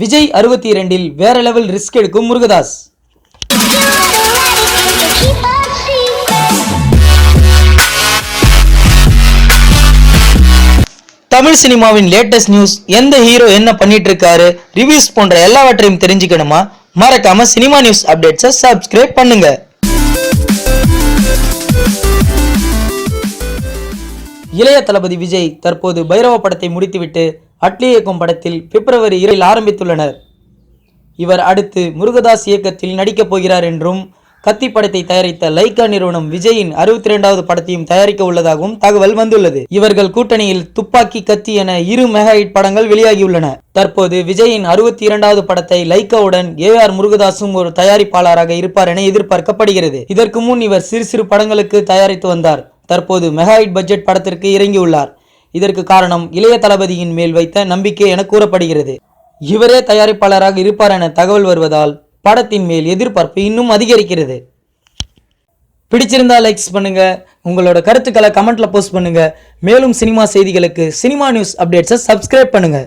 விஜய் 62இல் வேற level risk எடுக்கும் முருகதாஸ். தமிழ் சினிமாவின் லேட்டஸ்ட் நியூஸ், எந்த ஹீரோ என்ன பண்ணிட்டு இருக்காரு, ரிவ்யூஸ் போன்ற எல்லாவற்றையும் தெரிஞ்சுக்கணுமா? மறக்காம சினிமா நியூஸ் அப்டேட்ஸை சப்ஸ்கிரைப் பண்ணுங்க. இளைய தளபதி விஜய் தற்போது பைரவ படத்தை முடித்துவிட்டு அட்லி இயக்கும் படத்தில் பிப்ரவரி 2 ஆரம்பித்துள்ளனர். இவர் அடுத்து முருகதாஸ் இயக்கத்தில் நடிக்கப் போகிறார் என்றும், கத்தி படத்தை தயாரித்த லைகா நிறுவனம் விஜயின் 62வது படத்தையும் தயாரிக்க உள்ளதாகவும் தகவல் வந்துள்ளது. இவர்கள் கூட்டணியில் துப்பாக்கி, கத்தி என 2 மெகா ஹிட் படங்கள் வெளியாகியுள்ளன. தற்போது விஜயின் 62வது படத்தை லைகாவுடன் AR முருகதாசும் ஒரு தயாரிப்பாளராக இருப்பார் என எதிர்பார்க்கப்படுகிறது. இதற்கு முன் இவர் சிறு படங்களுக்கு தயாரித்து வந்தார். தற்போது மெகா ஹிட் பட்ஜெட் படத்திற்கு இறங்கியுள்ளார். இதற்கு காரணம் இளைய தளபதியின் மேல் வைத்த நம்பிக்கை என கூறப்படுகிறது. இவரே தயாரிப்பாளராக இருப்பார் என தகவல் வருவதால் படத்தின் மேல் எதிர்பார்ப்பு இன்னும் அதிகரிக்கிறது. பிடிச்சிருந்தா லைக்ஸ் பண்ணுங்க, உங்களோட கருத்துக்களை கமெண்ட்ல போஸ்ட் பண்ணுங்க. மேலும் சினிமா செய்திகளுக்கு சினிமா நியூஸ் அப்டேட்ஸை சப்ஸ்கிரைப் பண்ணுங்க.